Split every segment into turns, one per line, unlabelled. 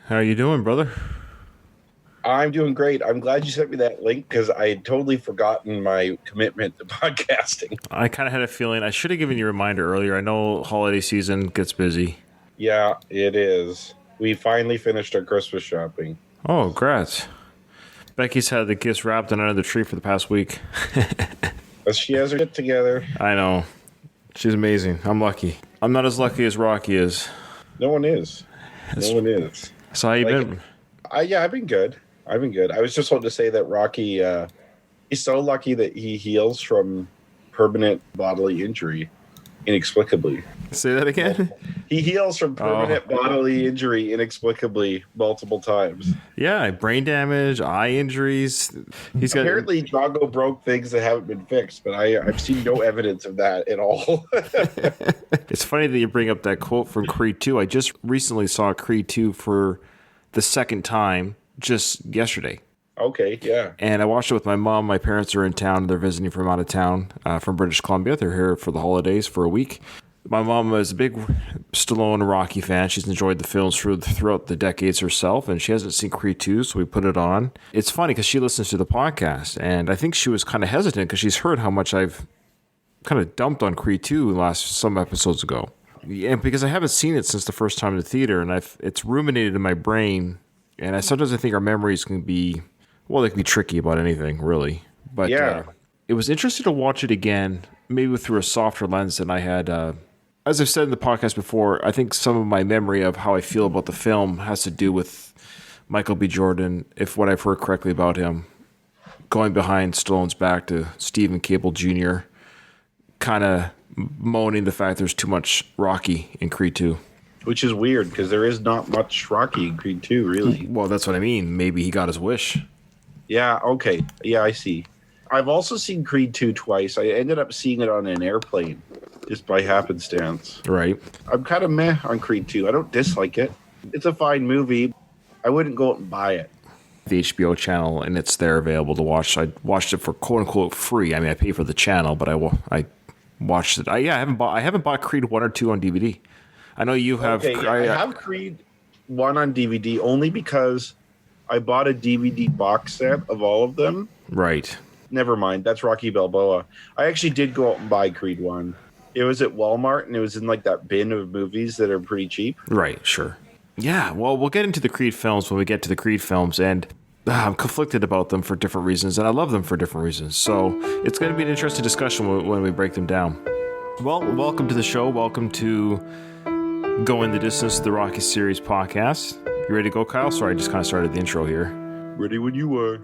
How you doing, brother?
I'm doing great. I'm glad you sent me that link because I had totally forgotten my commitment to podcasting.
I kind of had a feeling I should have given you a reminder earlier. I know holiday season gets busy.
Yeah, it is. We finally finished our Christmas shopping.
Oh, congrats. Becky's had the gifts wrapped under the tree for the past week.
But she has her shit together.
I know. She's amazing. I'm lucky. I'm not as lucky as Rocky is.
No one is. No one is.
So how you
Like,
been?
I've been good. I've been good. I was just wanting to say that Rocky, he's so lucky that he heals from permanent bodily injury inexplicably.
Say that again?
He heals from permanent bodily injury inexplicably multiple times.
Yeah, brain damage, eye injuries. He's got
Apparently, Drago broke things that haven't been fixed, but I've seen no evidence of that at all.
It's funny that you bring up that quote from Creed 2. I just recently saw Creed 2 for the second time just yesterday.
Okay, yeah.
And I watched it with my mom. My parents are in town. They're visiting from out of town, from British Columbia. They're here for the holidays for a week. My mom is a big Stallone and Rocky fan. She's enjoyed the films throughout the decades herself, and she hasn't seen Creed 2, so we put it on. It's funny because she listens to the podcast, and I think she was kind of hesitant because she's heard how much I've kind of dumped on Creed 2 some episodes ago. Yeah, because I haven't seen it since the first time in the theater, and it's ruminated in my brain, and sometimes I think our memories can be, well, they can be tricky about anything, really. But
Yeah.
It was interesting to watch it again, maybe through a softer lens than I had. As I've said in the podcast before, I think some of my memory of how I feel about the film has to do with Michael B. Jordan, if what I've heard correctly about him, going behind Stallone's back to Stephen Cable Jr., kind of moaning the fact there's too much Rocky in Creed 2.
Which is weird because there is not much Rocky in Creed 2, really.
Well, that's what I mean. Maybe he got his wish.
Yeah, okay. Yeah, I see. I've also seen Creed 2 twice. I ended up seeing it on an airplane just by happenstance.
Right.
I'm kind of meh on Creed 2. I don't dislike it. It's a fine movie. I wouldn't go out and buy it.
The HBO channel, and it's there available to watch. I watched it for quote unquote free. I mean, I pay for the channel, but I watched it. I haven't bought Creed 1 or 2 on DVD. I know you have.
Okay, yeah, I have Creed 1 on DVD only because I bought a DVD box set of all of them.
Right.
Never mind. That's Rocky Balboa. I actually did go out and buy Creed 1. It was at Walmart, and it was in like that bin of movies that are pretty cheap.
Right, sure. Yeah, well, we'll get into the Creed films when we get to the Creed films, and I'm conflicted about them for different reasons, and I love them for different reasons. So it's going to be an interesting discussion when we break them down. Well, welcome to the show. Welcome to Going the Distance, the Rocky Series podcast. You ready to go, Kyle? Sorry, I just kind of started the intro here.
Ready when you are.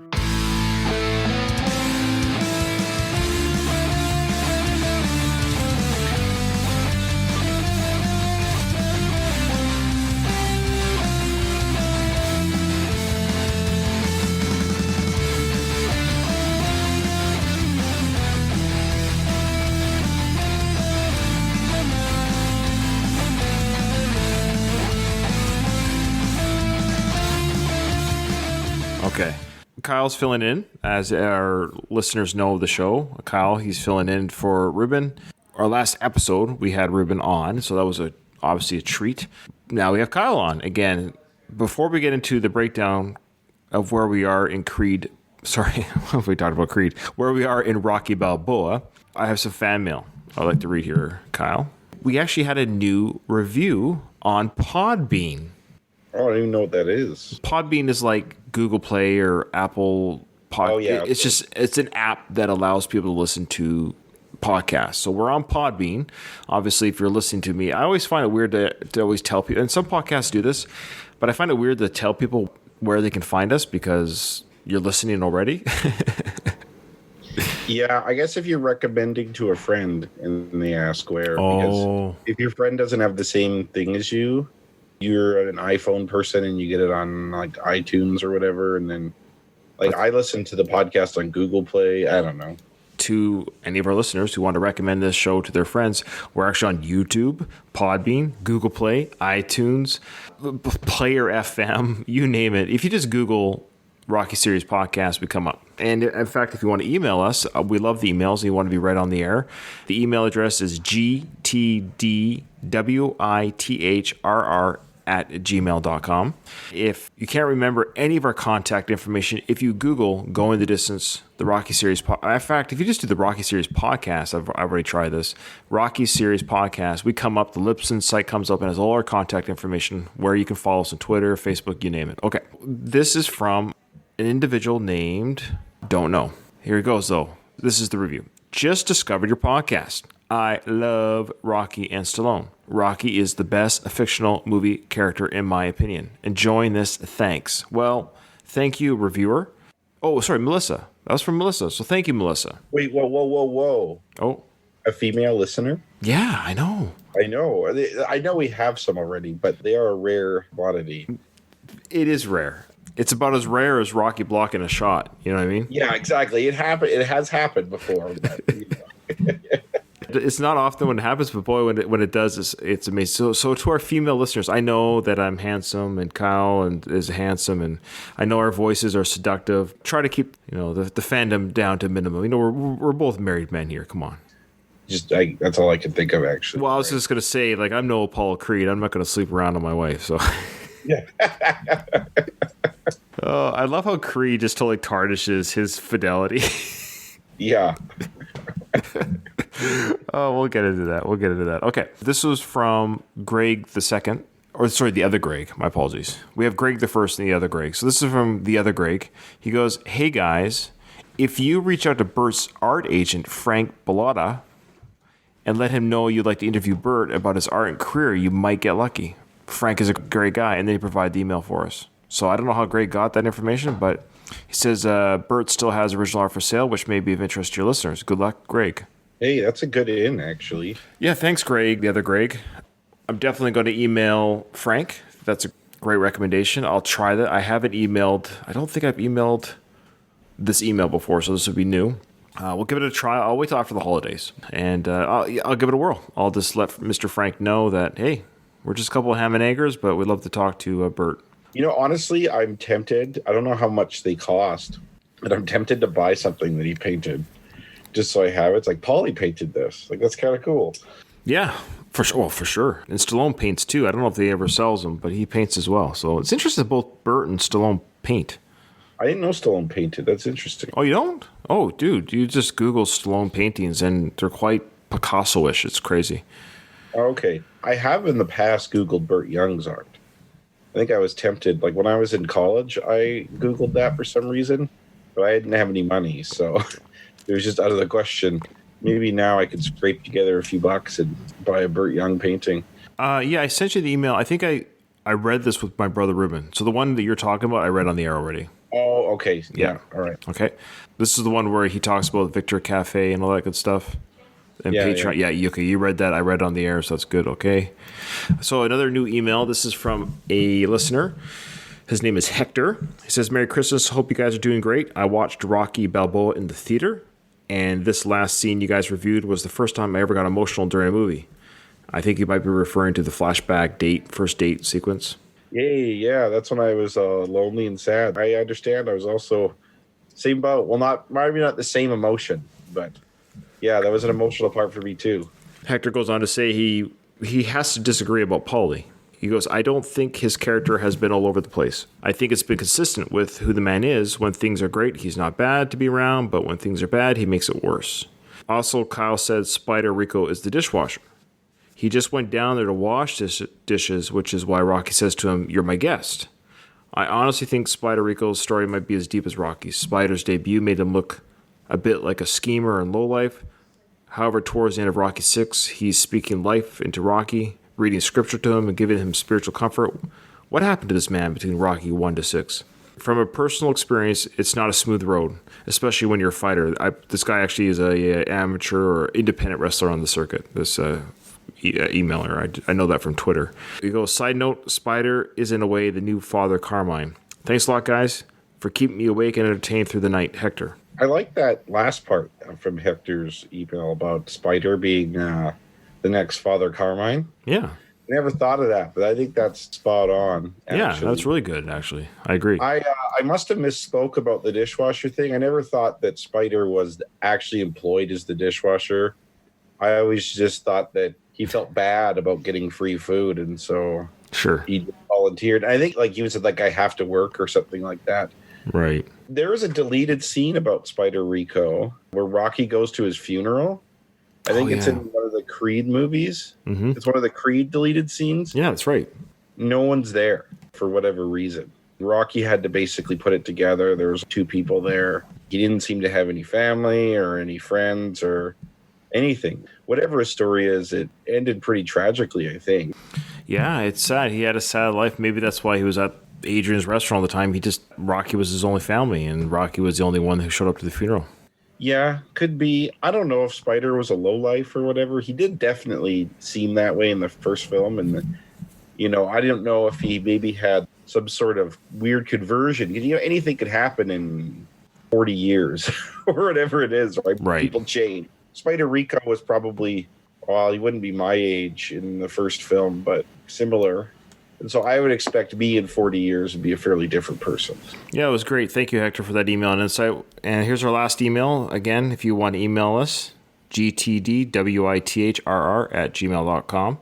Okay. Kyle's filling in, as our listeners know of the show. Kyle, he's filling in for Ruben. Our last episode, we had Ruben on, so that was obviously a treat. Now we have Kyle on. Again, before we get into the breakdown of where we are in Creed, sorry, we talked about Creed, where we are in Rocky Balboa, I have some fan mail I'd like to read here, Kyle. We actually had a new review on Podbean.
I don't even know what that is.
Podbean is like Google Play or Apple Pod.
Oh, yeah.
It's an app that allows people to listen to podcasts. So we're on Podbean. Obviously, if you're listening to me, I always find it weird to always tell people, and some podcasts do this, but I find it weird to tell people where they can find us because you're listening already.
Yeah, I guess if you're recommending to a friend and they ask where,
Oh.
because if your friend doesn't have the same thing as you, you're an iPhone person and you get it on like iTunes or whatever, and then like I listen to the podcast on Google Play. I don't know.
To any of our listeners who want to recommend this show to their friends, we're actually on YouTube, Podbean, Google Play, iTunes, Player FM, you name it. If you just Google Rocky Series Podcast, we come up. And in fact, if you want to email us, we love the emails and you want to be right on the air. The email address is gtdwithrr gmail.com. If you can't remember any of our contact information, if you Google Going the Distance, the Rocky Series, in fact, if you just do the Rocky Series podcast, I've already tried this, Rocky Series podcast, we come up, the Lipson site comes up and has all our contact information where you can follow us on Twitter, Facebook, you name it. Okay, this is from an individual named, don't know. Here it goes though. This is the review. Just discovered your podcast. I love Rocky and Stallone. Rocky is the best fictional movie character in my opinion. Enjoying this, thanks. Well, thank you, reviewer. Oh, sorry, Melissa. That was from Melissa, so thank you, Melissa.
Wait, whoa.
Oh.
A female listener?
Yeah, I know.
I know we have some already, but they are a rare quantity.
It is rare. It's about as rare as Rocky blocking a shot. You know what I mean?
Yeah, exactly. It happened. It has happened before.
It's not often when it happens, but boy, when it does, it's amazing. So to our female listeners, I know that I'm handsome, and Kyle is handsome, and I know our voices are seductive. Try to keep the fandom down to minimum. We're both married men here. Come on.
That's all I can think of, actually.
Well, I was just gonna say, like, I'm no Apollo Creed. I'm not gonna sleep around on my wife. So.
Yeah.
Oh, I love how Creed just totally tarnishes his fidelity.
Yeah.
Oh, we'll get into that. Okay. This was from Greg the second. Or, sorry, the other Greg. My apologies. We have Greg the first and the other Greg. So this is from the other Greg. He goes, hey, guys, if you reach out to Bert's art agent, Frank Bellotta, and let him know you'd like to interview Bert about his art and career, you might get lucky. Frank is a great guy, and then he provided the email for us. So I don't know how Greg got that information, but he says Bert still has original art for sale, which may be of interest to your listeners. Good luck, Greg.
Hey, that's a good in, actually.
Yeah, thanks, Greg, the other Greg. I'm definitely going to email Frank. That's a great recommendation. I'll try that. I haven't emailed. I don't think I've emailed this email before, so this would be new. We'll give it a try. I'll wait till after the holidays, and I'll give it a whirl. I'll just let Mr. Frank know that, hey, we're just a couple of ham and eggers, but we'd love to talk to Bert.
Honestly, I'm tempted. I don't know how much they cost, but I'm tempted to buy something that he painted just so I have it. It's like, Paulie painted this. Like, that's kind of cool.
Yeah, for sure. Well, for sure. And Stallone paints too. I don't know if he ever sells them, but he paints as well. So it's interesting that both Bert and Stallone paint.
I didn't know Stallone painted. That's interesting.
Oh, you don't? Oh, dude, you just Google Stallone paintings and they're quite Picasso-ish. It's crazy.
Okay. I have in the past Googled Burt Young's art. I think I was tempted. Like, when I was in college, I Googled that for some reason, but I didn't have any money, so it was just out of the question. Maybe now I could scrape together a few bucks and buy a Burt Young painting.
Yeah, I sent you the email. I think I read this with my brother Ruben. So the one that you're talking about, I read on the air already.
Oh, okay. Yeah. All right.
Okay. This is the one where he talks about Victor Cafe and all that good stuff. And
Yeah,
Patreon. Yeah, okay, you read that. I read on the air, so that's good. Okay. So another new email. This is from a listener. His name is Hector. He says, Merry Christmas. Hope you guys are doing great. I watched Rocky Balboa in the theater, and this last scene you guys reviewed was the first time I ever got emotional during a movie. I think you might be referring to the flashback first date sequence.
Yay, yeah, that's when I was lonely and sad. I understand. I was also same boat. Well, maybe not the same emotion, but yeah, that was an emotional part for me too.
Hector goes on to say he has to disagree about Paulie. He goes, I don't think his character has been all over the place. I think it's been consistent with who the man is. When things are great, he's not bad to be around, but when things are bad, he makes it worse. Also, Kyle said Spider Rico is the dishwasher. He just went down there to wash dishes, which is why Rocky says to him, you're my guest. I honestly think Spider Rico's story might be as deep as Rocky's. Spider's debut made him look a bit like a schemer and lowlife. However, towards the end of Rocky 6, he's speaking life into Rocky, reading scripture to him and giving him spiritual comfort. What happened to this man between Rocky 1 to 6? From a personal experience, it's not a smooth road, especially when you're a fighter. This guy actually is a amateur or independent wrestler on the circuit, this emailer. I know that from Twitter. He goes, side note, Spider is in a way the new Father Carmine. Thanks a lot, guys, for keeping me awake and entertained through the night. Hector.
I like that last part from Hector's email about Spider being the next Father Carmine.
Yeah.
I never thought of that, but I think that's spot on. Actually.
Yeah, that's really good, actually. I agree.
I must have misspoke about the dishwasher thing. I never thought that Spider was actually employed as the dishwasher. I always just thought that he felt bad about getting free food, and so
Sure.
He volunteered. I think like he was like, I have to work or something like that.
Right.
There is a deleted scene about Spider Rico where Rocky goes to his funeral. I
Oh
think it's in
yeah.
one of the Creed movies.
Mm-hmm.
It's one of the Creed deleted scenes.
Yeah, that's right.
No one's there for whatever reason. Rocky had to basically put it together. There was two people there. He didn't seem to have any family or any friends or anything. Whatever his story is, it ended pretty tragically, I think.
Yeah, it's sad. He had a sad life. Maybe that's why he was at Adrian's restaurant all the time. Rocky was his only family, and Rocky was the only one who showed up to the funeral.
Yeah, could be. I don't know if Spider was a lowlife or whatever. He did definitely seem that way in the first film. And, I don't know if he maybe had some sort of weird conversion. Anything could happen in 40 years or whatever it is, right?
Right.
People change. Spider Rico was probably, well, he wouldn't be my age in the first film, but similar. And so I would expect me in 40 years to be a fairly different person.
Yeah, it was great. Thank you, Hector, for that email and insight. And here's our last email. Again, if you want to email us, gtdwithrr@gmail.com.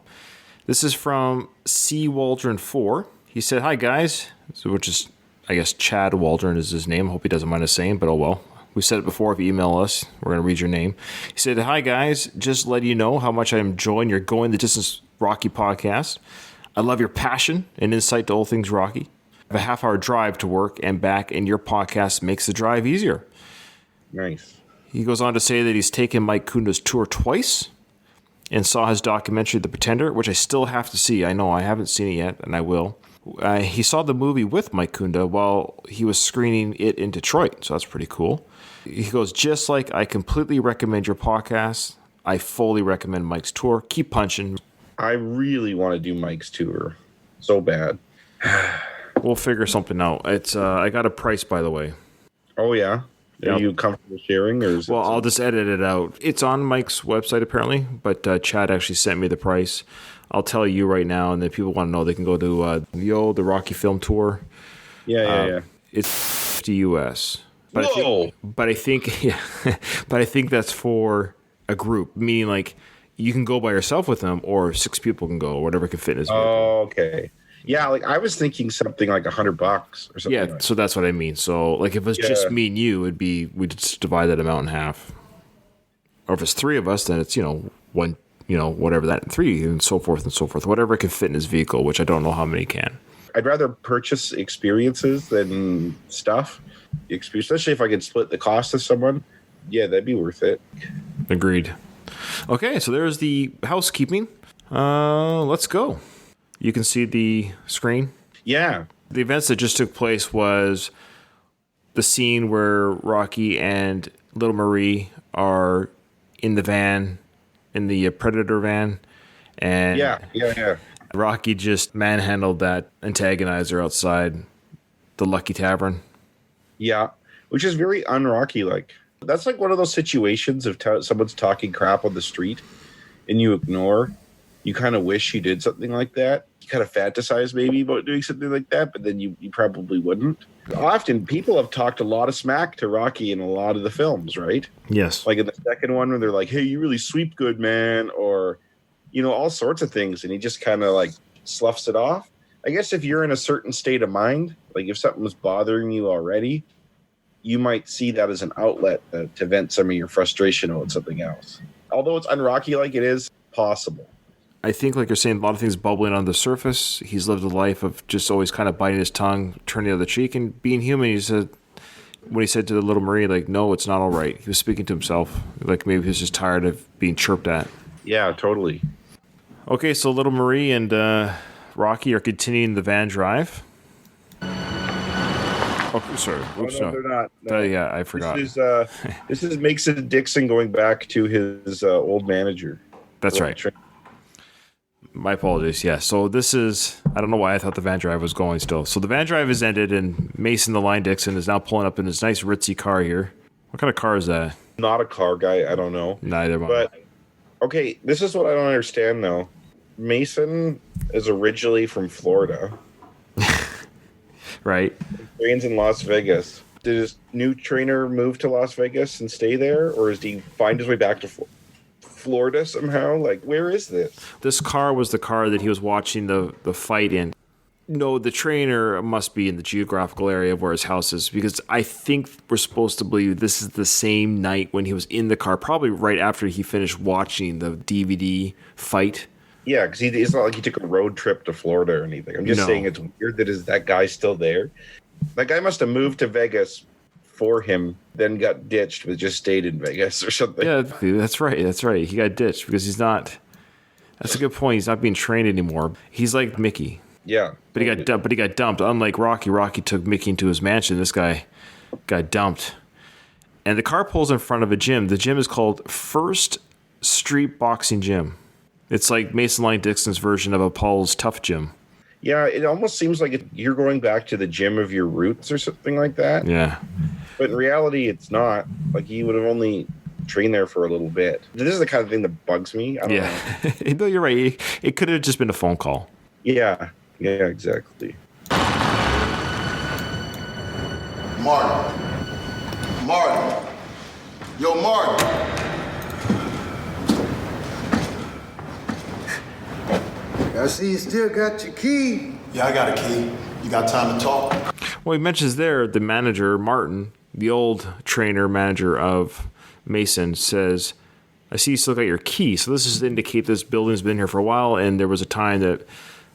This is from C. Waldron4. He said, "Hi, guys," which is, I guess, Chad Waldron is his name. Hope he doesn't mind us saying, but oh well. We said it before. If you email us, we're going to read your name. He said, "Hi, guys. Just let you know how much I'm enjoying your Going the Distance Rocky podcast. I love your passion and insight to all things Rocky. I have a half-hour drive to work and back, and your podcast makes the drive easier."
Nice.
He goes on to say that he's taken Mike Kunda's tour twice and saw his documentary, The Pretender, which I still have to see. I know I haven't seen it yet, and I will. He saw the movie with Mike Kunda while he was screening it in Detroit, so that's pretty cool. He goes, "Just like I completely recommend your podcast, I fully recommend Mike's tour. Keep punching."
I really want to do Mike's tour so bad.
We'll figure something out. It's I got a price, by the way.
Oh, yeah? Are
Yep.
you comfortable sharing? Or is
Well, I'll just edit it out. It's on Mike's website, apparently, but Chad actually sent me the price. I'll tell you right now, and if people want to know, they can go to the Rocky Film Tour.
Yeah.
It's $50 US. But
Whoa!
I think yeah, but I think that's for a group, meaning like you can go by yourself with them, or 6 people can go, or whatever can fit in his vehicle.
Oh, okay. Yeah, like I was thinking something like $100 or something.
Yeah, so that's what I mean. So like if it was just me and you, we'd just divide that amount in half. Or if it's 3 of us, then it's one, whatever that 3 and so forth, whatever can fit in his vehicle, which I don't know how many can.
I'd rather purchase experiences than stuff. Especially if I could split the cost with someone. Yeah, that'd be worth it.
Agreed. Okay, so there's the housekeeping. Let's go. You can see the screen.
Yeah.
The events that just took place was the scene where Rocky and Little Marie are in the van, in the Predator van, and
Yeah.
Rocky just manhandled that antagonizer outside the Lucky Tavern.
Yeah, which is very un-Rocky like. That's like one of those situations if someone's talking crap on the street and you ignore. You kind of wish you did something like that. You kind of fantasize maybe about doing something like that, but then you probably wouldn't. Often people have talked a lot of smack to Rocky in a lot of the films, right?
Yes.
Like in the second one where they're like, "Hey, you really sweep good, man," or, all sorts of things. And he just kind of like sloughs it off. I guess if you're in a certain state of mind, like if something was bothering you already, you might see that as an outlet to vent some of your frustration on something else. Although it's un-Rocky like, it is possible.
I think, like you're saying, a lot of things bubbling on the surface. He's lived a life of just always kind of biting his tongue, turning the other cheek, and being human. He said, when he said to the Little Marie, like, "No, it's not all right." He was speaking to himself. Like maybe he was just tired of being chirped at.
Yeah, totally.
Okay, so Little Marie and Rocky are continuing the van drive. Oh, sorry. Oops,
no, they're not. No.
Yeah, I forgot.
This is Mason Dixon going back to his old manager.
That's right. My apologies. Yeah. So this is, I don't know why I thought the van drive was going still. So the van drive is ended, and Mason, the line Dixon, is now pulling up in his nice ritzy car here. What kind of car is that?
Not a car guy. I don't know.
Neither one.
But, okay, this is what I don't understand, though. Mason is originally from Florida.
Right.
He trains in Las Vegas. Did his new trainer move to Las Vegas and stay there, or did he find his way back to Florida somehow. Like, where is this?
This car was the car that he was watching the fight in. No, the trainer must be in the geographical area of where his house is, because I think we're supposed to believe this is the same night when he was in the car, probably right after he finished watching the DVD fight.
Yeah, because it's not like he took a road trip to Florida or anything. I'm just saying it's weird that guy still there. That guy must have moved to Vegas for him, then got ditched, but just stayed in Vegas or something.
Yeah, that's right. That's right. He got ditched because he's not. That's a good point. He's not being trained anymore. He's like Mickey.
Yeah,
but he got dumped. Unlike Rocky, Rocky took Mickey into his mansion. This guy got dumped, and the car pulls in front of a gym. The gym is called First Street Boxing Gym. It's like Mason Line Dixon's version of a Paul's Tough Gym.
Yeah, it almost seems like you're going back to the gym of your roots or something like that.
Yeah,
but in reality, it's not. Like, he would have only trained there for a little bit. This is the kind of thing that bugs me. I don't know.
No, you're right. It could have just been a phone call.
Yeah, exactly.
Martin. Yo, Martin.
I see you still got your key.
Yeah, I got a key. You got time to talk?
Well, he mentions there the manager, Martin, the old trainer manager of Mason, says, I see you still got your key. So this is to indicate this building's been here for a while, and there was a time that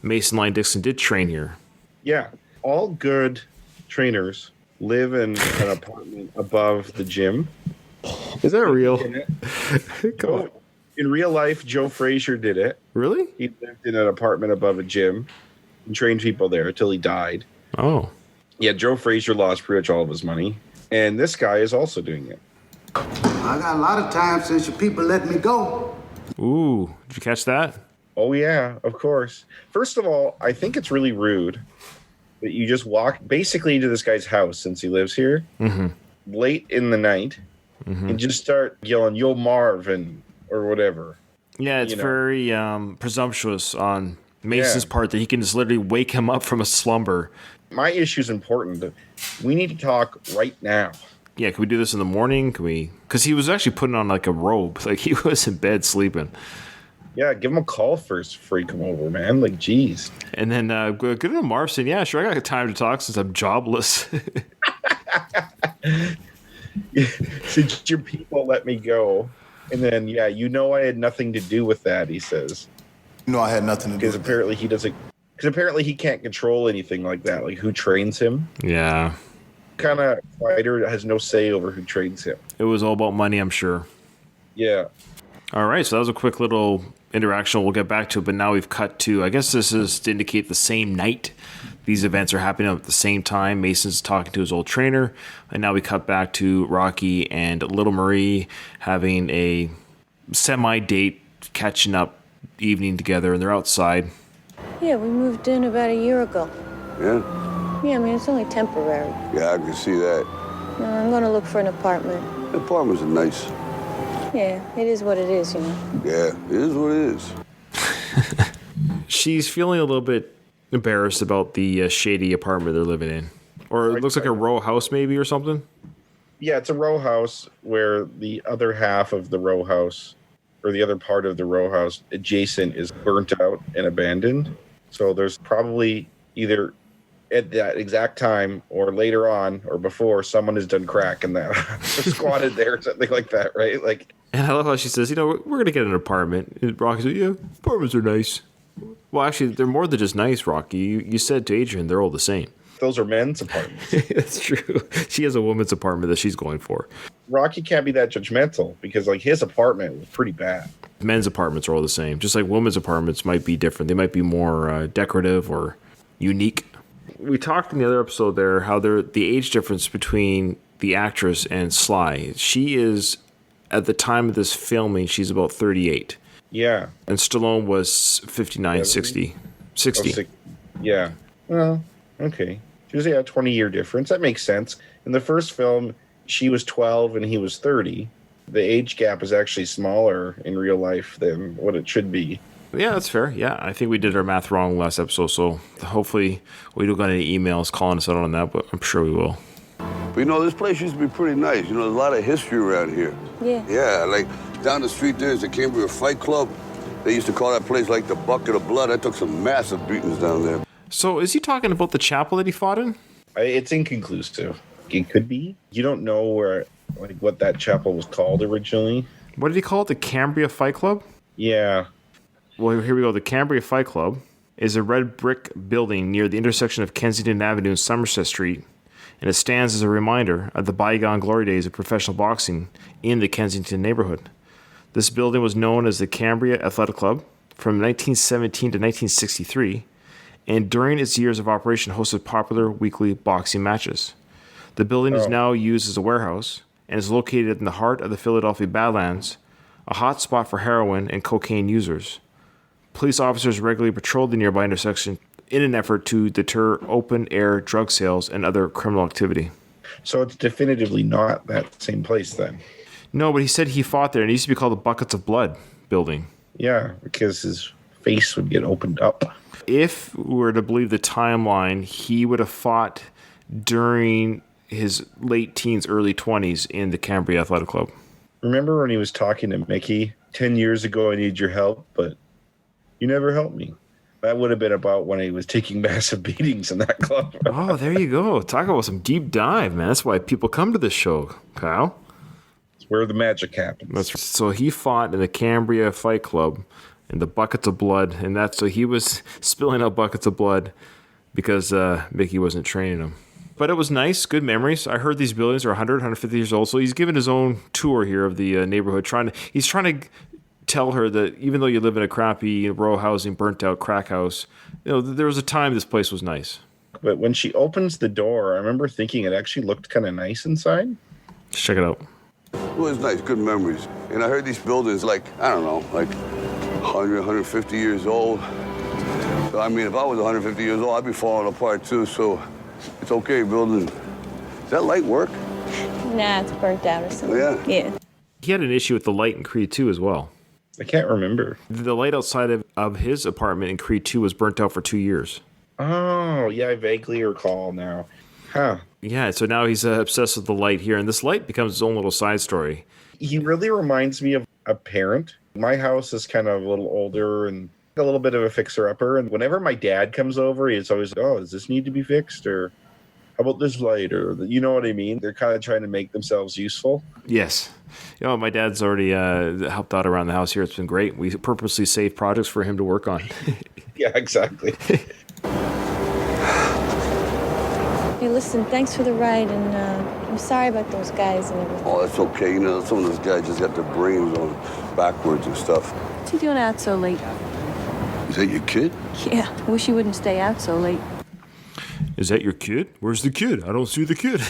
Mason Line Dixon did train here.
Yeah. All good trainers live in an apartment above the gym.
Is that real? Come on.
In real life, Joe Frazier did it.
Really?
He lived in an apartment above a gym and trained people there until he died.
Oh.
Yeah, Joe Frazier lost pretty much all of his money. And this guy is also doing it.
I got a lot of time since your people let me go.
Ooh, did you catch that?
Oh, yeah, of course. First of all, I think it's really rude that you just walk basically into this guy's house since he lives here late in the night and just start yelling, yo, Marvin, or whatever.
Yeah, it's very presumptuous on Mason's part that he can just literally wake him up from a slumber.
My issue's important. We need to talk right now.
Yeah, can we do this in the morning? Can we? Because he was actually putting on like a robe. Like he was in bed sleeping.
Yeah, give him a call first before you come over, man. Like, geez.
And then good to Marv saying, yeah, sure, I got time to talk since I'm jobless.
Since your people let me go. And then, yeah, I had nothing to do with that, he says.
No, I had nothing to do
Because
with
apparently he doesn't... Because apparently he can't control anything like that. Like, who trains him?
Yeah.
Kind of fighter has no say over who trains him.
It was all about money, I'm sure.
Yeah.
All right, so that was a quick little interaction. We'll get back to it, but now we've cut to, I guess this is to indicate the same night. These events are happening at the same time. Mason's talking to his old trainer, and now we cut back to Rocky and Little Marie having a semi-date, catching up evening together, and they're outside.
Yeah, we moved in about a year ago.
Yeah?
Yeah, I mean, it's only temporary.
Yeah, I can see that.
I'm going to look for an apartment.
The apartments are nice.
Yeah, it is what it is, you know.
Yeah, it is what it is.
She's feeling a little bit embarrassed about the shady apartment they're living in. Or it looks like a row house maybe or something.
Yeah, it's a row house where the other half of the row house, or the other part of the row house adjacent, is burnt out and abandoned. So there's probably either at that exact time or later on or before someone has done crack in that squatted there or something like that, right? Like,
and I love how she says, we're going to get an apartment. And Rocky said, yeah, apartments are nice. Well, actually, they're more than just nice, Rocky. You said to Adrian, they're all the same.
those are men's apartments.
That's true. She has a woman's apartment that she's going for.
Rocky can't be that judgmental because, like, his apartment was pretty bad.
Men's apartments are all the same. Just like women's apartments might be different. They might be more decorative or unique. We talked in the other episode there how the age difference between the actress and Sly. She is, at the time of this filming, she's about 38.
Yeah.
And Stallone was 59, 60. 60.
Oh, yeah. Well, okay. She was, a 20-year difference. That makes sense. In the first film, she was 12 and he was 30. The age gap is actually smaller in real life than what it should be.
Yeah, that's fair. Yeah, I think we did our math wrong last episode, so hopefully we don't got any emails calling us out on that, but I'm sure we will.
But, this place used to be pretty nice. There's a lot of history around here.
Yeah.
Yeah, like, Down the street there's the Cambria Fight Club. They used to call that place like the bucket of blood. I took some massive beatings down there.
So is he talking about the chapel that he fought in?
It's inconclusive. It could be. You don't know where, like, what that chapel was called originally.
What did he call it? The Cambria Fight Club?
Yeah.
Well, here we go. The Cambria Fight Club is a red brick building near the intersection of Kensington Avenue and Somerset Street, and it stands as a reminder of the bygone glory days of professional boxing in the Kensington neighborhood. This building was known as the Cambria Athletic Club from 1917 to 1963, and during its years of operation hosted popular weekly boxing matches. The building is now used as a warehouse and is located in the heart of the Philadelphia Badlands, a hot spot for heroin and cocaine users. Police officers regularly patrol the nearby intersection in an effort to deter open-air drug sales and other criminal activity.
So it's definitively not that same place then.
No, but he said he fought there, and it used to be called the Buckets of Blood building.
Yeah, because his face would get opened up.
If we were to believe the timeline, he would have fought during his late teens, early 20s in the Cambria Athletic Club.
Remember when he was talking to Mickey, 10 years ago, I need your help, but you never helped me. That would have been about when he was taking massive beatings in that club.
Oh, there you go. Talk about some deep dive, man. That's why people come to this show, Kyle.
It's where the magic happens.
So he fought in the Cambria Fight Club in the Buckets of Blood, and so he was spilling out buckets of blood because Mickey wasn't training him. But it was nice, good memories. I heard these buildings are 100, 150 years old, so he's given his own tour here of the neighborhood. He's trying to tell her that even though you live in a crappy row housing, burnt out crack house, there was a time this place was nice.
But when she opens the door, I remember thinking it actually looked kind of nice inside.
Let's check it out.
It was nice, good memories. And I heard these buildings like 100, 150 years old. So, I mean, if I was 150 years old, I'd be falling apart too, so it's okay building. Does that light work?
Nah, it's burnt out or something. Yeah.
He had an issue with the light in Creed 2 as well.
I can't remember.
The light outside of his apartment in Creed 2 was burnt out for 2 years.
Oh, yeah, I vaguely recall now. Huh.
Yeah, so now he's obsessed with the light here, and this light becomes his own little side story.
He really reminds me of a parent. My house is kind of a little older and a little bit of a fixer-upper, and whenever my dad comes over, he's always like, oh, does this need to be fixed, or how about this light, or you know what I mean? They're kind of trying to make themselves useful.
Yes. My dad's already helped out around the house here. It's been great. We purposely saved projects for him to work on.
Yeah, exactly.
Hey, listen, thanks for the ride, and I'm sorry about those guys and everything.
Oh, that's okay. Some of those guys just got their brains on backwards and stuff.
What's he doing out so late?
Is that your kid?
Yeah, I wish he wouldn't stay out so late.
Is that your kid? Where's the kid? I don't see the kid.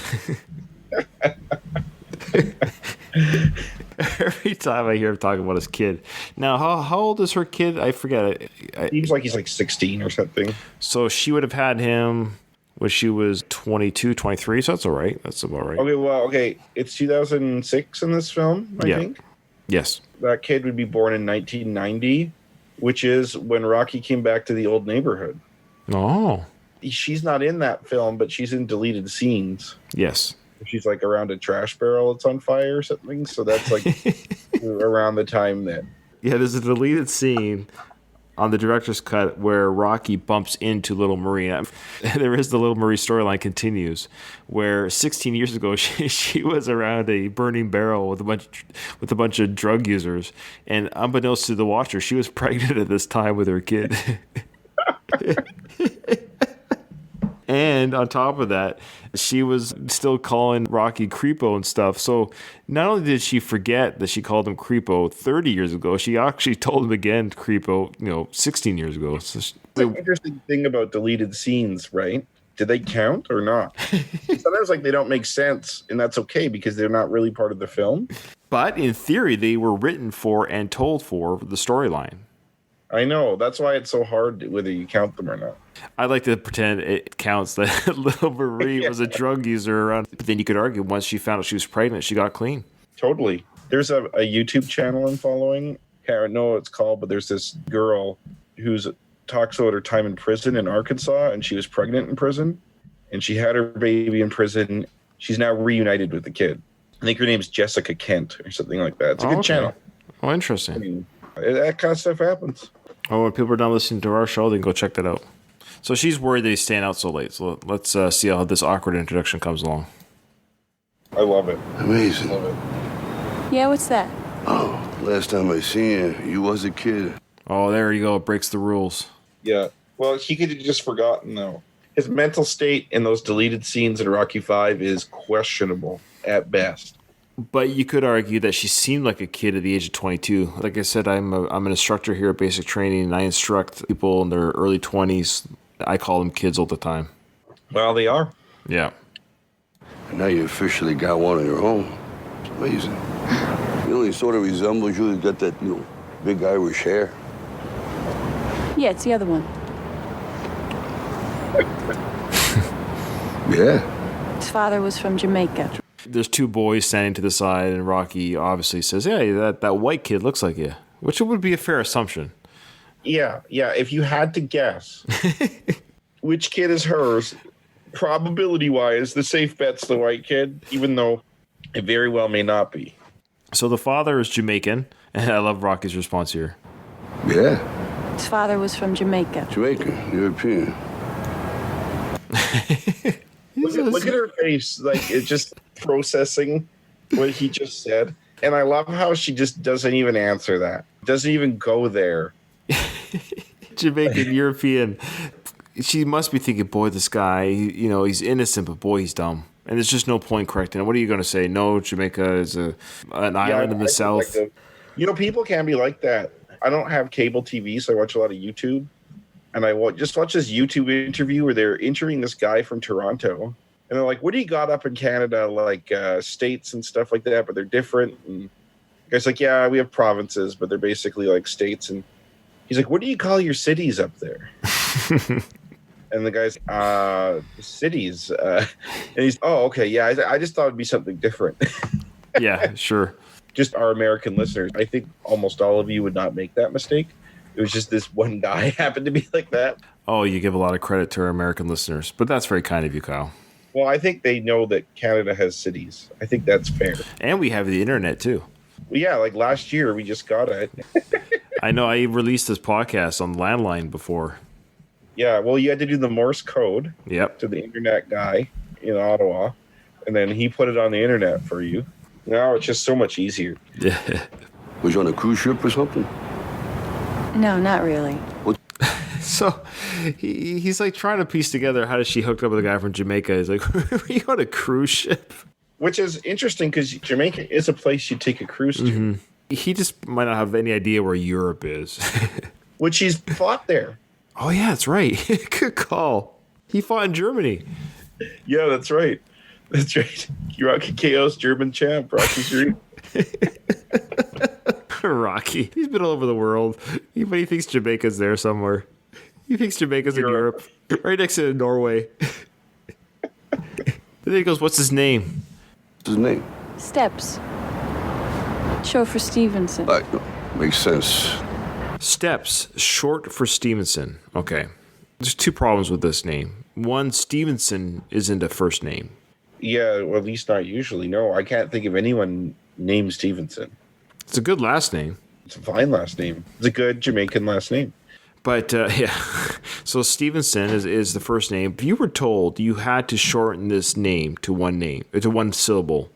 Every time I hear him talking about his kid. Now, how old is her kid? I forget.
Seems like he's like 16 or something.
So she would have had him when she was 22, 23, so that's all right. That's about right.
Okay, it's 2006 in this film, I think.
Yes.
That kid would be born in 1990, which is when Rocky came back to the old neighborhood.
Oh.
She's not in that film, but she's in deleted scenes.
Yes.
She's like around a trash barrel that's on fire or something. So that's like around the time that.
Yeah, there's a deleted scene on the director's cut where Rocky bumps into Little Marie. There is the Little Marie storyline continues, where 16 years ago she was around a burning barrel with a bunch of drug users, and unbeknownst to the watcher, she was pregnant at this time with her kid. And on top of that, she was still calling Rocky Creepo and stuff. So not only did she forget that she called him Creepo 30 years ago, she actually told him again Creepo, 16 years ago. So
the interesting thing about deleted scenes, right? Do they count or not? Sometimes they don't make sense, and that's okay because they're not really part of the film.
But in theory, they were written for and told for the storyline.
I know. That's why it's so hard whether you count them or not.
I like to pretend it counts that Little Marie was a drug user around. But then you could argue once she found out she was pregnant, she got clean.
Totally. There's a YouTube channel I'm following. I don't know what it's called, but there's this girl who's talks about her time in prison in Arkansas, and she was pregnant in prison, and she had her baby in prison. She's now reunited with the kid. I think her name's Jessica Kent or something like that. It's a good channel.
Oh,
I
interesting.
mean, that kind of stuff happens.
Oh, when people are done listening to our show, they can go check that out. So she's worried that he's staying out so late. So let's see how this awkward introduction comes along.
I love it.
Amazing.
Love it.
Yeah, what's that?
Oh, last time I seen you, you was a kid.
Oh, there you go. It breaks the rules.
Yeah. Well, he could have just forgotten, though. His mental state in those deleted scenes in Rocky V is questionable at best.
But you could argue that she seemed like a kid at the age of 22. Like I said, I'm an instructor here at Basic Training, and I instruct people in their early 20s. I call them kids all the time.
Well, they are.
Yeah.
And now you officially got one of your own. It's amazing. You know, he sort of resembles you. He's got that, big Irish hair.
Yeah, it's the other one.
Yeah.
His father was from Jamaica.
There's two boys standing to the side, and Rocky obviously says, "Hey, that white kid looks like you," which would be a fair assumption.
Yeah. If you had to guess which kid is hers, probability-wise, the safe bet's the white kid, even though it very well may not be.
So the father is Jamaican, and I love Rocky's response here.
Yeah.
His father was from Jamaica.
Jamaican, European.
Look at her face, like it's just processing what he just said. And I love how she just doesn't even answer that. Doesn't even go there.
Jamaican, European. She must be thinking, boy, this guy, he's innocent, but boy, he's dumb. And there's just no point correcting it. What are you going to say? No, Jamaica is an island in the south.
People can be like that. I don't have cable TV, so I watch a lot of YouTube. And I just watch this YouTube interview where they're interviewing this guy from Toronto. And they're like, what do you got up in Canada, like states and stuff like that, but they're different? And the guy's like, yeah, we have provinces, but they're basically like states. And he's like, what do you call your cities up there? And the guy's, cities. And he's, oh, okay, yeah, I just thought it'd be something different.
Yeah, sure.
Just our American listeners, I think almost all of you would not make that mistake. It was just this one guy happened to be like that.
Oh, you give a lot of credit to our American listeners, but that's very kind of you, Kyle.
Well, I think they know that Canada has cities. I think that's fair.
And we have the internet, too.
Well, yeah, like last year we just got it.
I know I released this podcast on landline before.
Yeah, well, you had to do the Morse code
Yep.
to the internet guy in Ottawa, and then he put it on the internet for you. Now it's just so much easier.
Yeah.
Was you on a cruise ship or something?
No, not really.
So he's like trying to piece together how does she hook up with a guy from Jamaica. He's like, were you on a cruise ship?
Which is interesting because Jamaica is a place you take a cruise to.
Mm-hmm. He just might not have any idea where Europe is.
Which he's fought there.
Oh, yeah, that's right. Good call. He fought in Germany.
Yeah, that's right. That's right. Rocky KO's German champ, Rocky 3.
Rocky. He's been all over the world. But he thinks Jamaica's there somewhere. He thinks Jamaica's in Europe. Right next to Norway. Then he goes, what's his name?
What's his name?
Steps. Short for Stevenson.
Makes sense.
Steps, short for Stevenson. Okay. There's two problems with this name. One, Stevenson isn't a first name.
Yeah, well, at least not usually. No, I can't think of anyone named Stevenson.
It's a good last name.
It's a fine last name. It's a good Jamaican last name.
But, yeah. So Stevenson is the first name. If you were told you had to shorten this name, to one syllable,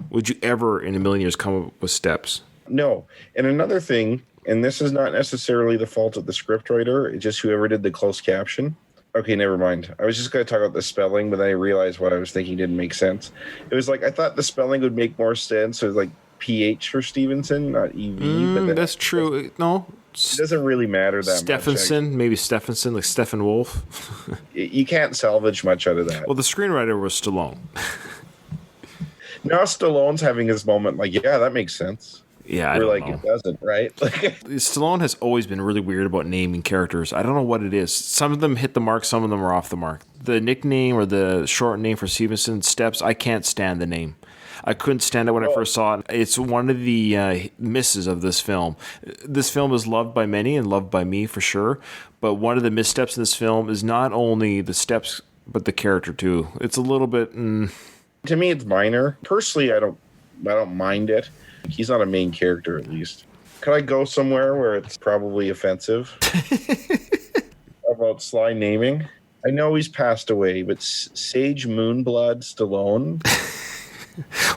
would you ever in a million years come up with Steps?
No. And another thing, and this is not necessarily the fault of the scriptwriter, it's just whoever did the closed caption. Okay, never mind. I was just going to talk about the spelling, but then I realized what I was thinking didn't make sense. It was like, I thought the spelling would make more sense. It was like PH for Stevenson, not EV. But then
that's true. No.
It doesn't really matter that
Stephenson,
much.
maybe Stephenson, like Stephen Wolf.
You can't salvage much out of that.
Well, the screenwriter was Stallone.
Now Stallone's having his moment like, yeah, that makes sense.
Yeah,
We're like, it doesn't, right?
Stallone has always been really weird about naming characters. I don't know what it is. Some of them hit the mark, some of them are off the mark. The nickname or the short name for Stevenson, Steps, I can't stand the name. I couldn't stand it when I first saw it. It's one of the misses of this film. This film is loved by many and loved by me for sure. But one of the missteps in this film is not only the steps, but the character too. It's a little bit.
To me, it's minor. Personally, I don't mind it. He's not a main character, at least. Could I go somewhere where it's probably offensive about Sly naming? I know he's passed away, but Sage Moonblood Stallone.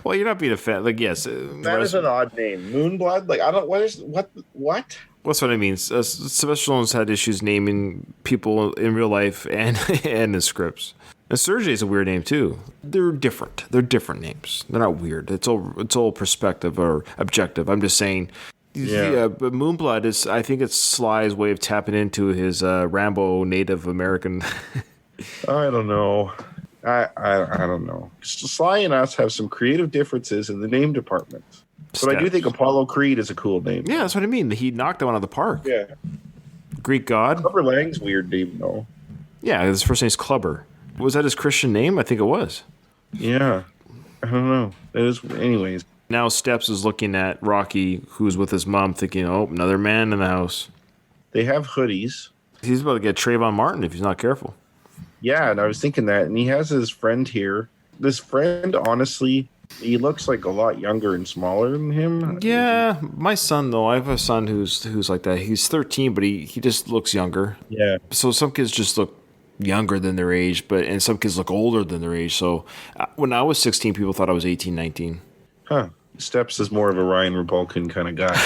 Well, you're not being offended. Like, yes,
That is an odd name. Moonblood? Like, I don't. What?
That's what I mean. Sylvester Stallone's had issues naming people in real life and and in scripts. And Sergey's a weird name too. They're different. They're different names. They're not weird. It's all perspective or objective. I'm just saying. Yeah, but Moonblood is. I think it's Sly's way of tapping into his Rambo Native American.
I don't know. I don't know. Sly and us have some creative differences in the name department. But I do think Apollo Creed is a cool name.
Yeah, that's what I mean. He knocked him out of the park.
Yeah.
Greek god.
Clubber Lang's weird name, though.
Yeah, his first name's Clubber. Was that his Christian name? I think it was.
Yeah. I don't know. It is. Anyways.
Now Steps is looking at Rocky, who's with his mom, thinking, oh, another man in the house.
They have hoodies.
He's about to get Trayvon Martin if he's not careful.
Yeah, and I was thinking that. And he has his friend here. This friend, honestly, he looks like a lot younger and smaller than him.
Yeah, my son, though, I have a son who's like that. He's 13, but he just looks younger.
Yeah.
So some kids just look younger than their age, and some kids look older than their age. So when I was 16, people thought I was 18, 19.
Huh. Steps is more of a Ryan Rebalkin kind of guy.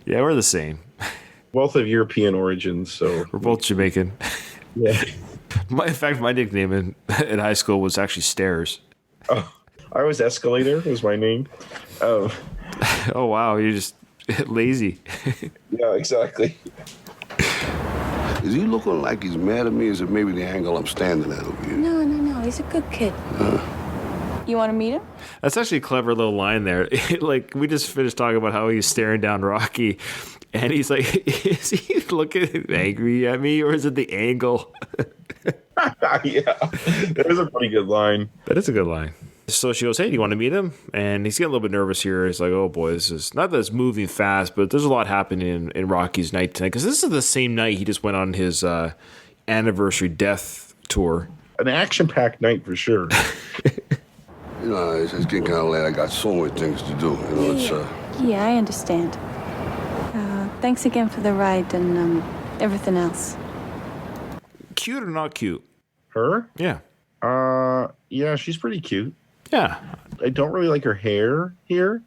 Yeah, we're the same.
Both of European origins, so.
We're both Jamaican.
Yeah.
In fact, my nickname in high school was actually Stairs.
Oh, I was Escalator, was my name. Oh,
wow, you're just lazy.
Yeah, exactly.
Is he looking like he's mad at me? Or is it maybe the angle I'm standing at over here?
No. He's a good kid. You want to meet him?
That's actually a clever little line there. Like, we just finished talking about how he's staring down Rocky, and he's like, is he looking angry at me, or is it the angle?
Yeah, that is a pretty good line.
That is a good line. So she goes, hey, do you want to meet him? And he's getting a little bit nervous here. He's like, oh, boy, this is not that it's moving fast, but there's a lot happening in Rocky's night tonight, because this is the same night he just went on his anniversary death tour.
An action-packed night for sure.
You know, it's getting kind of late. I got so many things to do. You know, it's
Yeah, I understand. Thanks again for the ride and everything else.
Cute or not cute?
Her?
Yeah.
Yeah, she's pretty cute.
Yeah.
I don't really like her hair here,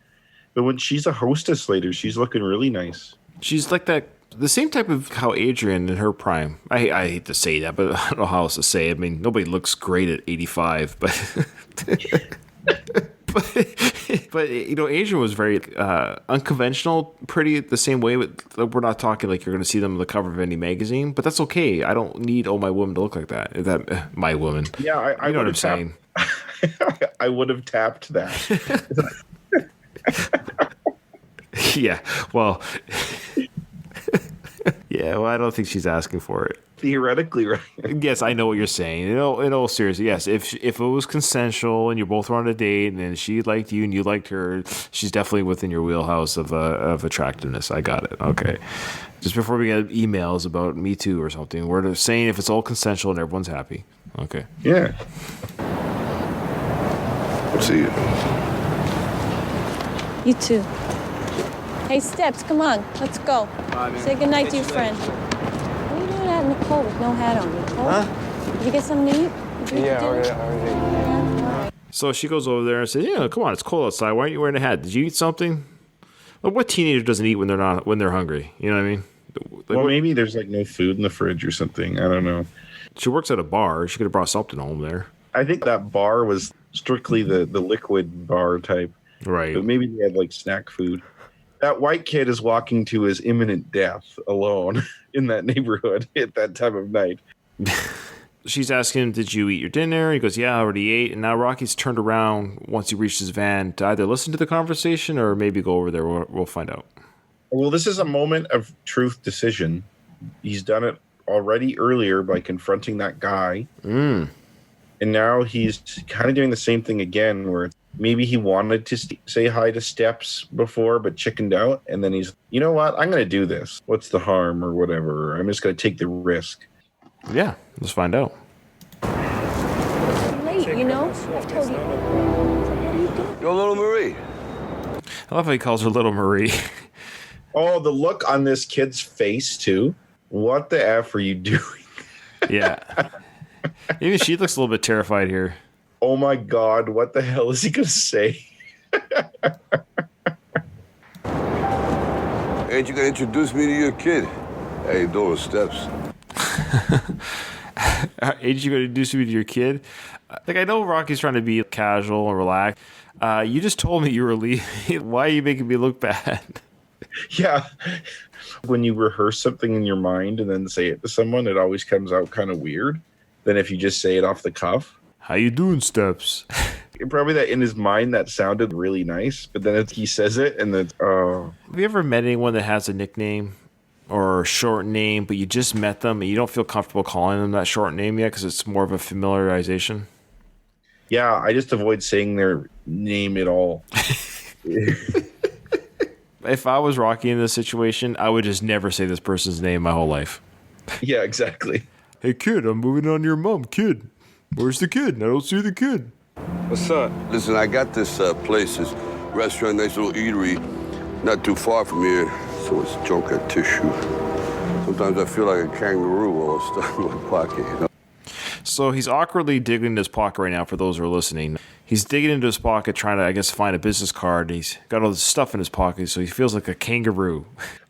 but when she's a hostess later, she's looking really nice.
She's like that, the same type of how Adrian in her prime. I hate to say that, but I don't know how else to say it. I mean, nobody looks great at 85, but but you know, Adrian was very unconventional, pretty the same way. But we're not talking like you're going to see them on the cover of any magazine, but that's okay. I don't need my woman to look like that. That my woman.
Yeah, I
you know what I'm saying.
I would have tapped that.
Yeah. Well. Yeah. Well, I don't think she's asking for it.
Theoretically, right?
Yes, I know what you're saying. In all seriousness, yes. If it was consensual and you both were on a date and she liked you and you liked her, she's definitely within your wheelhouse of attractiveness. I got it. Okay. Just before we get emails about Me Too or something, we're just saying if it's all consensual and everyone's happy. Okay.
Yeah.
See you.
You too. Hey, Steps, come on. Let's go. Say goodnight to your friend. What are you doing out in the cold with no hat on? You cold?
Huh?
Did you get something to eat?
Yeah, already.
Yeah.
So she goes over there and says, "Yeah, come on, it's cold outside. Why aren't you wearing a hat? Did you eat something?" Well, what teenager doesn't eat when they're hungry? You know what I mean?
Well, maybe there's like no food in the fridge or something. I don't know.
She works at a bar. She could have brought something home there.
I think that bar was strictly the liquid bar type.
Right.
But maybe they had like snack food. That white kid is walking to his imminent death alone in that neighborhood at that time of night.
She's asking him, did you eat your dinner? He goes, yeah, I already ate. And now Rocky's turned around once he reached his van to either listen to the conversation or maybe go over there. We'll find out.
Well, this is a moment of truth decision. He's done it already earlier by confronting that guy. And now he's kind of doing the same thing again, where maybe he wanted to say hi to Steps before, but chickened out. And then he's, you know what? I'm going to do this. What's the harm or whatever? I'm just going to take the risk.
Yeah, let's find out.
Late, you know? I've told you. What are you doing?
Yo, little Marie.
I love how he calls her Little Marie.
Oh, the look on this kid's face too. What the F are you doing?
Yeah. Even she looks a little bit terrified here.
Oh my God, what the hell is he going to say?
Ain't you gonna introduce me to your kid? Hey, those steps.
Ain't you going to do something to your kid? Like, I know Rocky's trying to be casual and relaxed. You just told me you were leaving. Why are you making me look bad?
Yeah. When you rehearse something in your mind and then say it to someone, it always comes out kind of weird than if you just say it off the cuff.
How you doing, Steps?
Probably that in his mind that sounded really nice, but then he says it and then,
Have you ever met anyone that has a nickname or a short name, but you just met them and you don't feel comfortable calling them that short name yet because it's more of a familiarization?
yeah, I just avoid saying their name at all.
If I was Rocky in this situation, I would just never say this person's name my whole life.
Yeah, exactly.
Hey, kid, I'm moving on to your mom. Kid, where's the kid? I don't see the kid.
What's up?
Listen, I got this place, this restaurant, nice little eatery, not too far from here. So it's junk at tissue. Sometimes I feel like a kangaroo while it's stuck in my pocket, you know?
So he's awkwardly digging into his pocket right now for those who are listening. He's digging into his pocket trying to, I guess, find a business card. And he's got all this stuff in his pocket, so he feels like a kangaroo.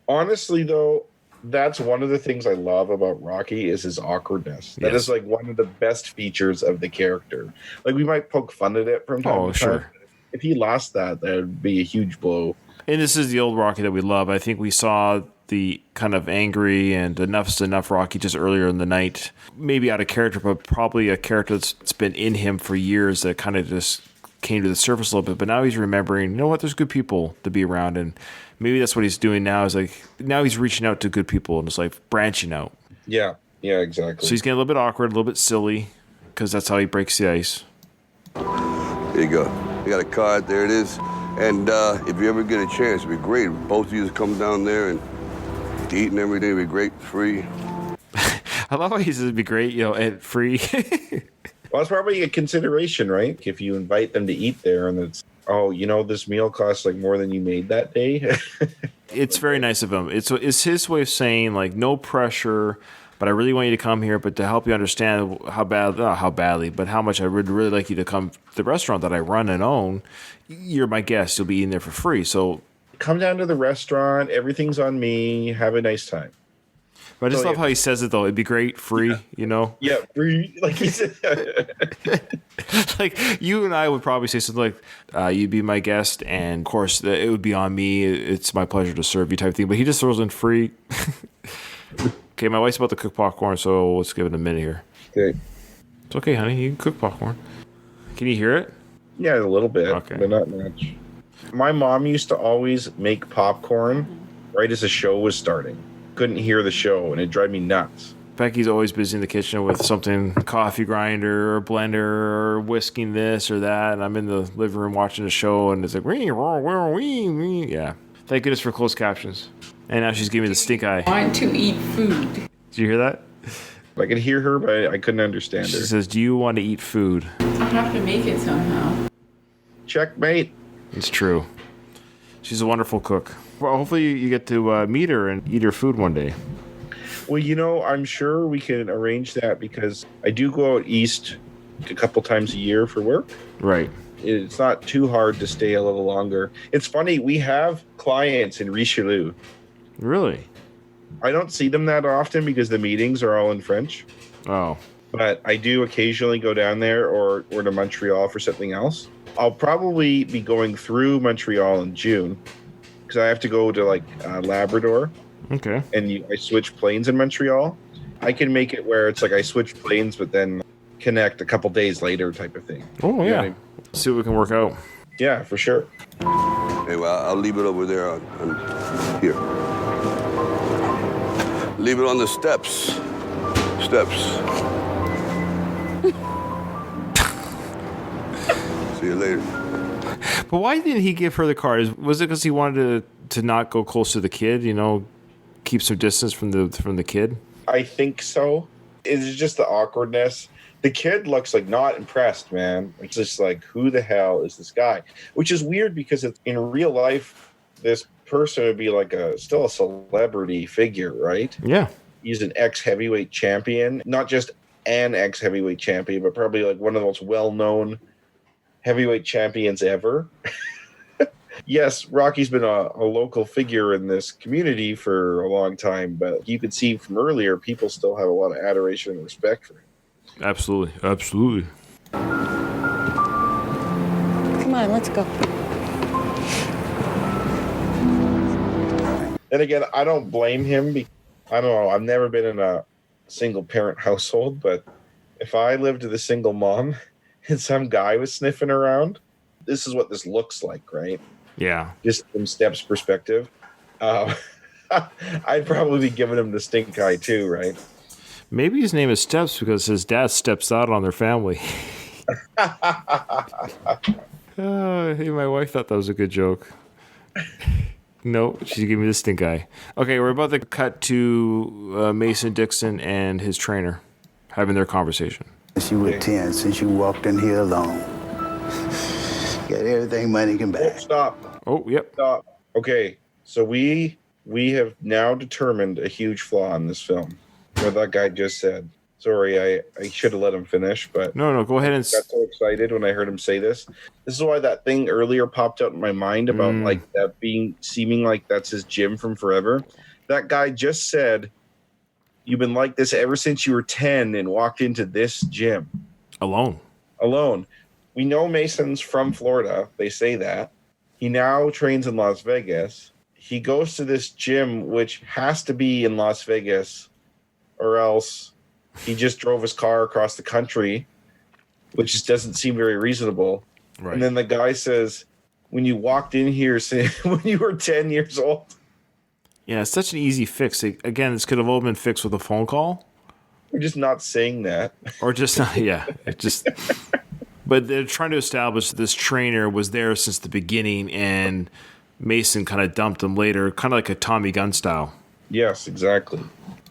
Honestly, though, that's one of the things I love about Rocky is his awkwardness. That
Yes.
is like one of the best features of the character. Like we might poke fun at it from time
Oh,
to time.
sure.
If he lost that, that would be a huge blow.
And this is the old Rocky that we love. I think we saw the kind of angry and enough's enough Rocky just earlier in the night. Maybe out of character, but probably a character that's been in him for years that kind of just came to the surface a little bit. But now he's remembering, you know what, there's good people to be around. And maybe that's what he's doing now is like, now he's reaching out to good people and it's like branching out.
Yeah, exactly.
So he's getting a little bit awkward, a little bit silly because that's how he breaks the ice.
There you go. You got a card, there it is. And if you ever get a chance, it'd be great. Both of you to come down there and eat and everything, it'd be great, free.
I love how he says it'd be great, you know, and free.
Well, it's probably a consideration, right? If you invite them to eat there and it's, oh, you know, this meal costs like more than you made that day.
It's very nice of him. It's his way of saying, like, no pressure, but I really want you to come here, but to help you understand not how badly, but how much I would really like you to come to the restaurant that I run and own. You're my guest. You'll be eating there for free. So
Come down to the restaurant. Everything's on me. Have a nice time.
but I just
So,
love
yeah.
how he says it, though. It'd be great, free, you know?
Yeah, free. Like he said.
Like, you and I would probably say something like, you'd be my guest, and of course, it would be on me. It's my pleasure to serve you type thing. But he just throws in free. Okay, my wife's about to cook popcorn, so let's give it a minute here.
Okay.
It's okay, honey. You can cook popcorn. Can you hear it?
Yeah, a little bit,
Okay.
but not much. My mom used to always make popcorn right as the show was starting. Couldn't hear the show, and it drove me nuts.
Becky's always busy in the kitchen with something, coffee grinder or blender or whisking this or that. And I'm in the living room watching the show, and it's like, yeah. Thank goodness for closed captions. And now she's giving me the stink eye.
Want to eat food.
Did you hear that?
I could hear her, but I couldn't understand
She
her.
says, do you want to eat food?
I have to make it somehow.
Checkmate.
It's true. She's a wonderful cook. Well, hopefully you get to meet her and eat her food one day.
Well, you know, I'm sure we can arrange that because I do go out east a couple times a year for work.
Right.
It's not too hard to stay a little longer. It's funny, we have clients in Richelieu.
Really?
I don't see them that often because the meetings are all in French.
Oh.
But I do occasionally go down there or to Montreal for something else. I'll probably be going through Montreal in June because I have to go to like Labrador
Okay.
and I switch planes in Montreal. I can make it where it's like I switch planes but then connect a couple days later type of thing.
Oh,
You know
yeah.
what I mean?
See what we can work out.
Yeah, for sure.
Hey, well, I'll leave it over there on here. Leave it on the steps. See you later.
But why didn't he give her the card? Was it because he wanted to not go close to the kid, you know, keep some distance from the kid?
I think so. It's just the awkwardness. The kid looks like not impressed, man. It's just like, who the hell is this guy? Which is weird because in real life, this person would be like still a celebrity figure, right?
Yeah.
He's an ex-heavyweight champion, not just an ex-heavyweight champion, but probably like one of the most well-known heavyweight champions ever. Yes, Rocky's been a local figure in this community for a long time, but you could see from earlier, people still have a lot of adoration and respect for him.
Absolutely. Absolutely.
Come on, let's go.
Then again, I don't blame him. I don't know. I've never been in a single-parent household, but if I lived with a single mom and some guy was sniffing around, this is what this looks like, right?
Yeah.
Just from Step's perspective. I'd probably be giving him the stink eye too, right?
Maybe his name is Steps because his dad steps out on their family. Hey, my wife thought that was a good joke. No, she's giving me the stink eye. Okay, we're about to cut to Mason Dixon and his trainer having their conversation.
Since you were 10, since you walked in here alone. Got everything money can buy.
Stop.
Oh, yep.
Stop. Okay, so we have now determined a huge flaw in this film. What that guy just said. Sorry, I should have let him finish, but
No, go ahead and...
I got so excited when I heard him say this. This is why that thing earlier popped out in my mind about like that seeming like that's his gym from forever. That guy just said, you've been like this ever since you were 10 and walked into this gym.
Alone.
We know Mason's from Florida. They say that. He now trains in Las Vegas. He goes to this gym, which has to be in Las Vegas, or else he just drove his car across the country, which just doesn't seem very reasonable. Right. And then the guy says, when you walked in here when you were 10 years old.
Yeah, it's such an easy fix. Again, this could have all been fixed with a phone call.
We're just not saying that.
Or just not, yeah. It just... But they're trying to establish this trainer was there since the beginning, and Mason kind of dumped him later, kind of like a Tommy Gunn style.
Yes, exactly.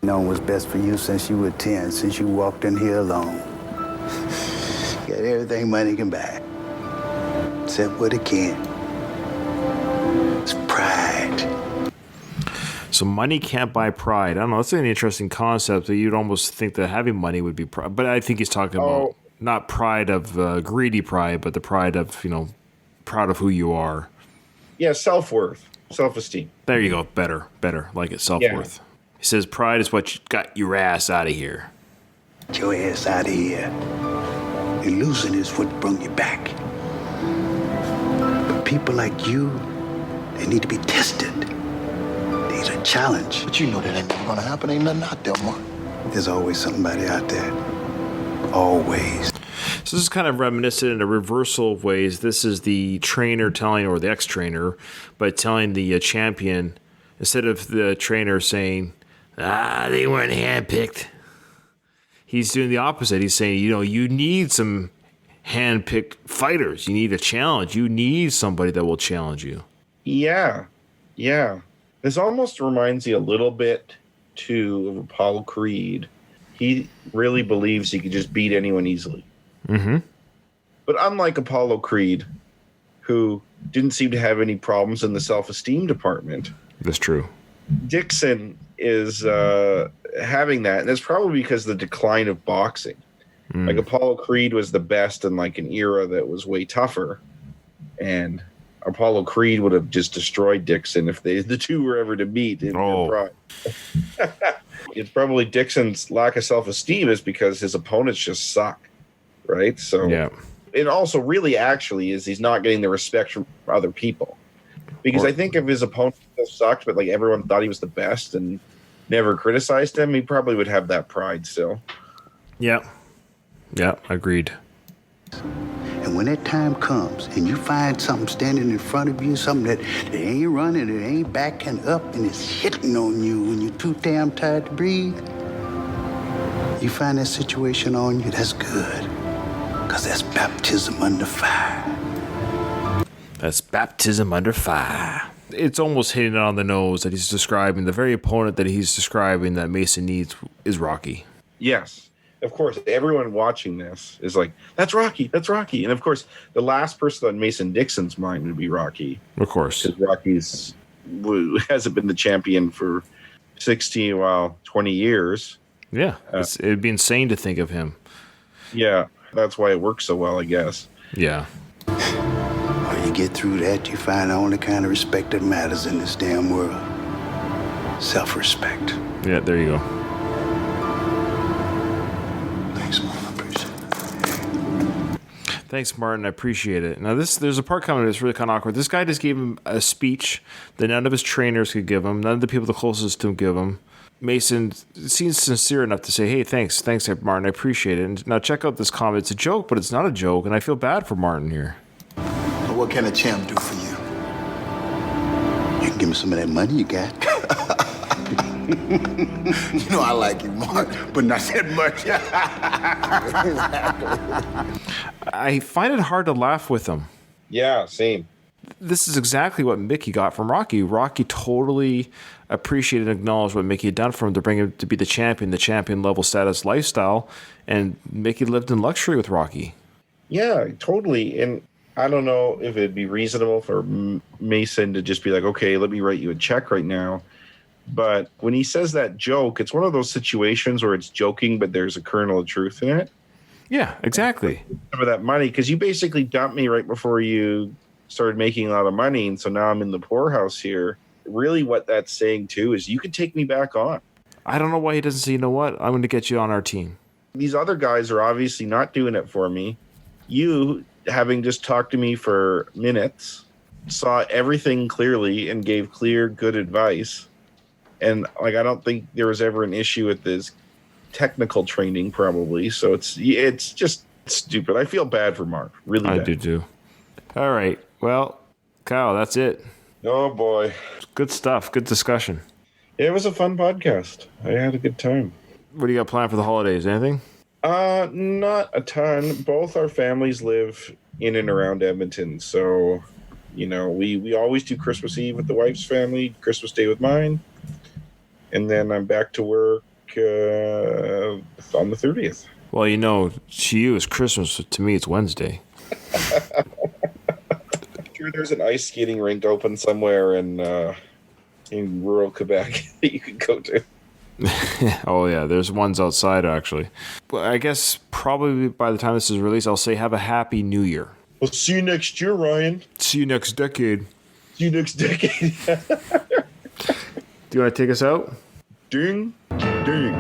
Known what's best for you since you were 10, since you walked in here alone. Got everything money can buy. Except what it can't. It's pride.
So money can't buy pride. I don't know. That's an interesting concept that you'd almost think that having money would be pride. But I think he's talking about not pride of greedy pride, but the pride of, proud of who you are.
Yeah, self-worth, self-esteem.
There you go. Better. Like it, self-worth. Yeah. He says pride is what got your ass out of here.
Get your ass out of here. And losing is what brought you back. But people like you, they need to be tested. They need a challenge.
But you know that ain't never gonna happen. Ain't nothing out there, Mark.
There's always somebody out there. Always.
So this is kind of reminiscent in a reversal of ways. This is the trainer telling, or the ex-trainer, but telling the champion, instead of the trainer saying, they weren't handpicked. He's doing the opposite. He's saying, you need some handpicked fighters. You need a challenge. You need somebody that will challenge you.
Yeah. This almost reminds me a little bit, too, of Apollo Creed. He really believes he could just beat anyone easily. Mm-hmm. But unlike Apollo Creed, who didn't seem to have any problems in the self-esteem department.
That's true.
Dixon is having that, and it's probably because of the decline of boxing. Like Apollo Creed was the best in like an era that was way tougher, and Apollo Creed would have just destroyed Dixon if the two were ever to meet in their prime. It's probably Dixon's lack of self-esteem is because his opponents just suck, right? So, yeah. And also, really, actually, is he's not getting the respect from other people. Because I think if his opponent still sucked, but like everyone thought he was the best and never criticized him, he probably would have that pride still.
Yeah, agreed.
And when that time comes and you find something standing in front of you, something that it ain't running, it ain't backing up, and it's hitting on you when you're too damn tired to breathe, you find that situation on you, that's good. Because that's baptism under fire.
That's baptism under fire. It's almost hitting it on the nose that he's describing. The very opponent that he's describing that Mason needs is Rocky.
Yes. Of course, everyone watching this is like, that's Rocky, that's Rocky. And of course, the last person on Mason Dixon's mind would be Rocky.
Of course.
Because Rocky's hasn't been the champion for 20 years.
Yeah, it'd be insane to think of him.
Yeah, that's why it works so well, I guess.
Yeah.
When you get through that, you find the only kind of respect that matters in this damn world. Self-respect.
Yeah, there you go.
Thanks, man. I appreciate it.
Thanks, Martin. I appreciate it. Now, there's a part coming that's really kind of awkward. This guy just gave him a speech that none of his trainers could give him, none of the people the closest to him give him. Mason seems sincere enough to say, hey, thanks, Martin. I appreciate it. And now check out this comment. It's a joke, but it's not a joke, and I feel bad for Martin here.
So what can a champ do for you?
You can give me some of that money you got.
You know I like you, Mark, but not that much.
I find it hard to laugh with him.
Yeah, same.
This is exactly what Mickey got from Rocky. Rocky totally appreciated and acknowledged what Mickey had done for him to bring him to be the champion level status lifestyle, and Mickey lived in luxury with Rocky.
Yeah, totally. And I don't know if it'd be reasonable for Mason to just be like, okay, let me write you a check right now. But when he says that joke, it's one of those situations where it's joking, but there's a kernel of truth in it.
Yeah, exactly.
Some of that money, because you basically dumped me right before you started making a lot of money, and so now I'm in the poorhouse here. Really what that's saying, too, is you can take me back on.
I don't know why he doesn't say, you know what, I'm going to get you on our team.
These other guys are obviously not doing it for me. You, having just talked to me for minutes, saw everything clearly and gave clear, good advice. And I don't think there was ever an issue with this technical training, probably. So it's just stupid. I feel bad for Mark. Really bad.
I do too. All right. Well, Kyle, that's it.
Oh, boy.
Good stuff. Good discussion.
It was a fun podcast. I had a good time.
What do you got planned for the holidays? Anything?
Not a ton. Both our families live in and around Edmonton. So, we always do Christmas Eve with the wife's family, Christmas Day with mine. And then I'm back to work on the 30th.
Well, to you it's Christmas. To me, it's Wednesday.
Sure, there's an ice skating rink open somewhere in rural Quebec that you could go to.
Oh, yeah. There's ones outside, actually. Well, I guess probably by the time this is released, I'll say have a happy new year.
We'll see you next year, Ryan.
See you next decade.
See you next decade.
Do you want to take us out?
Ding, ding.